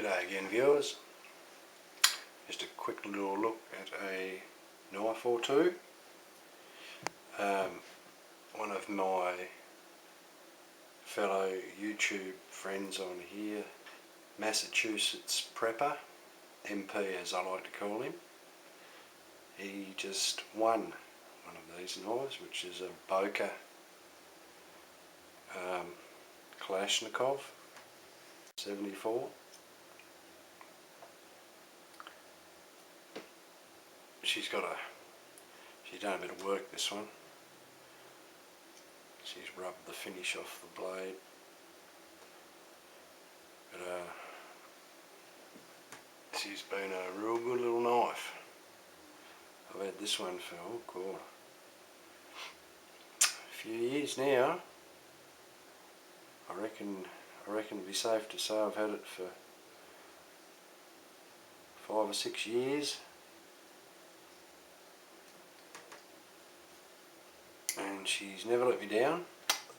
G'day again, viewers. Just a quick little look at a knife or two. One of my fellow YouTube friends on here, Massachusetts prepper, MP as I like to call him, he just won one of these knives, which is a Boker Kalashnikov 74. She's done a bit of work, this one. She's rubbed the finish off the blade. But she's been a real good little knife. I've had this one for, oh God, a few years now. I reckon it'd be safe to say I've had it for 5 or 6 years. And she's never let me down.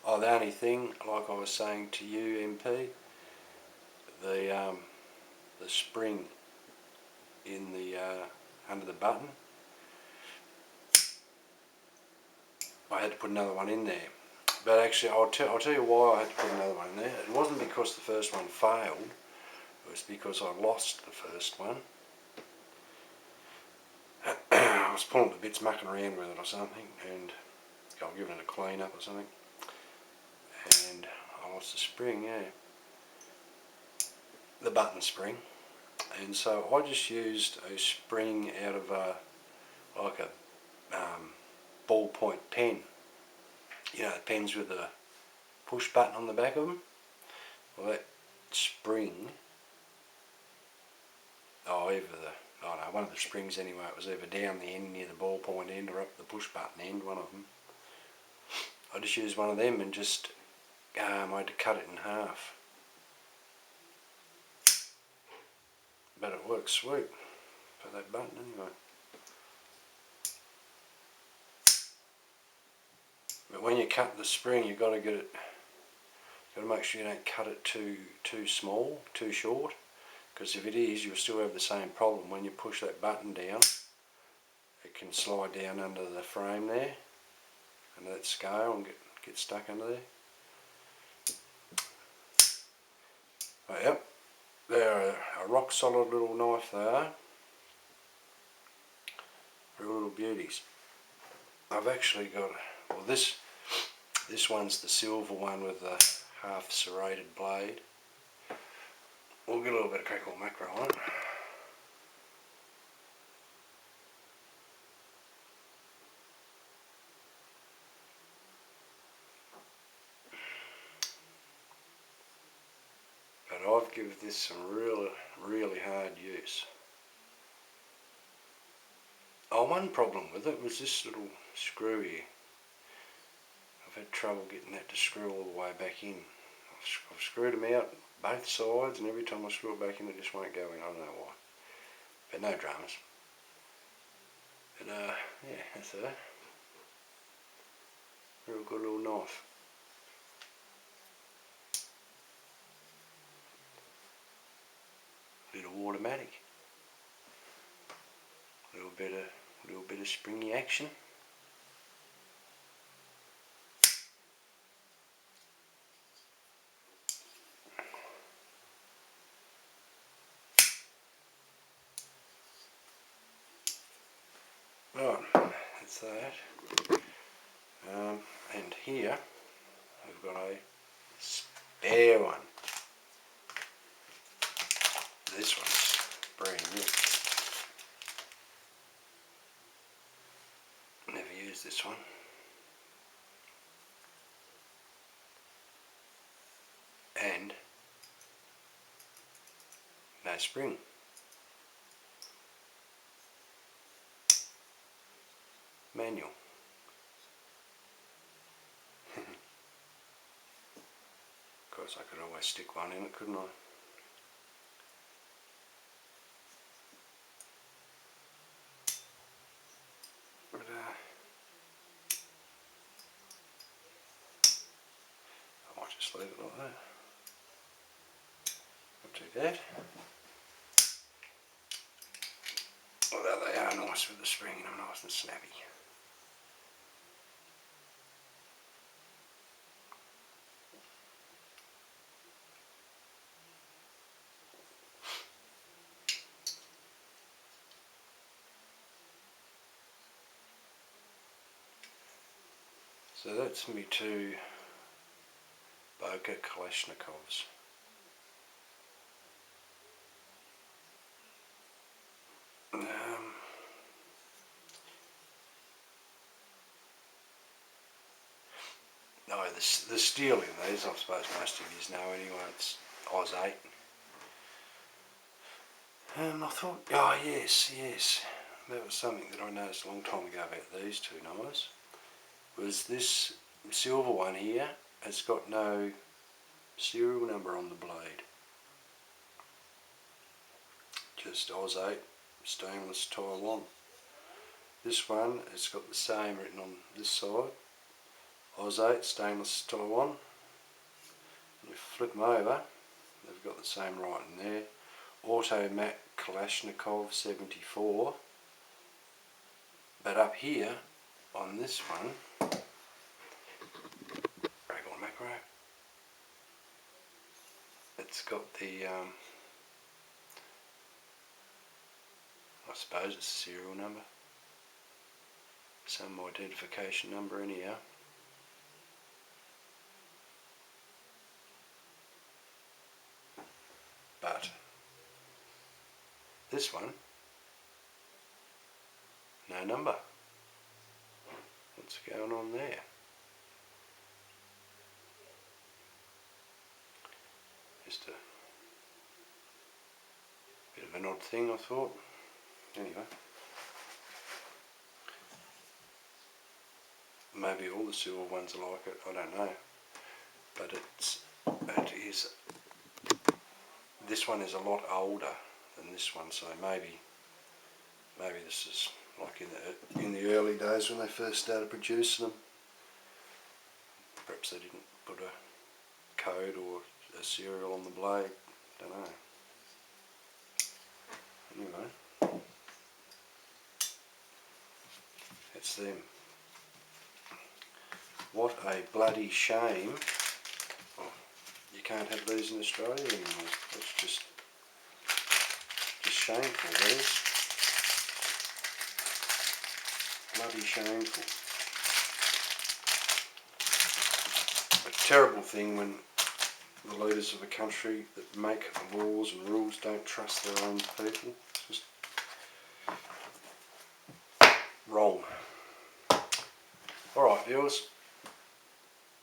Oh, the only thing, like I was saying to you, MP, the spring in the under the button, I had to put another one in there. But actually, I'll tell you why I had to put another one in there. It wasn't because the first one failed. It was because I lost the first one. I was pulling the bits, mucking around with it or something, and I'll give it a clean up or something, and I lost the spring, yeah, the button spring, and so I just used a spring out of like a ballpoint pen, you know, the pens with the push button on the back of them. Well, that spring, one of the springs anyway, it was either down the end near the ballpoint end or up the push button end, one of them. I just used one of them and just I had to cut it in half, but it works sweet for that button anyway. But when you cut the spring, you've got to get it. Got to make sure you don't cut it too small, too short, because if it is, you'll still have the same problem. When you push that button down, it can slide down under the frame there, under that scale, and get stuck under there. Oh, yep, they're a rock solid little knife, they are. Real little beauties. I've actually got, well, this one's the silver one with the half serrated blade. We'll get a little bit of crackle macro on it. But I've given this some really hard use. Oh, one problem with it was this little screw here. I've had trouble getting that to screw all the way back in. I've screwed them out both sides, and every time I screw it back in, it just won't go in. I don't know why. But no dramas. But yeah, that's it. Real good little knife. Little automatic. Little bit of springy action. Right, that's that. And here I've got a spare one. This one's brand new. Never used this one. And no spring. Manual. Of course, I could always stick one in it, couldn't I? But I might just leave it like that. Not too bad. nice with the spring in them, nice and snappy. So that's me two Boker Kalashnikovs. No, the steel in these, I suppose most of you know anyway, it's Oz 8. And I thought, oh yes, that was something that I noticed a long time ago about these two knives, was this silver one here has got no serial number on the blade. Just Oz 8, stainless Taiwan. This one has got the same written on this side, Oz 8, stainless Taiwan. You flip them over, they've got the same writing there. Automat Kalashnikov 74. But up here, on this one, Dragon Macro, it's got the, I suppose it's a serial number. Some identification number anyhow. But this one, no number. What's going on there? Just a bit of an odd thing, I thought. Anyway, maybe all the silver ones are like it, I don't know. But it is, this one is a lot older than this one, so maybe this is like in the early days when they first started producing them. Perhaps they didn't put a code or a serial on the blade, don't know. Anyway, that's them. What a bloody shame. Oh, you can't have these in Australia anymore. That's just shameful, that is. Bloody shameful. A terrible thing when the leaders of a country that make laws and rules don't trust their own people. It's just wrong. Alright viewers,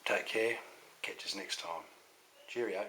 take care, catch us next time. Cheerio.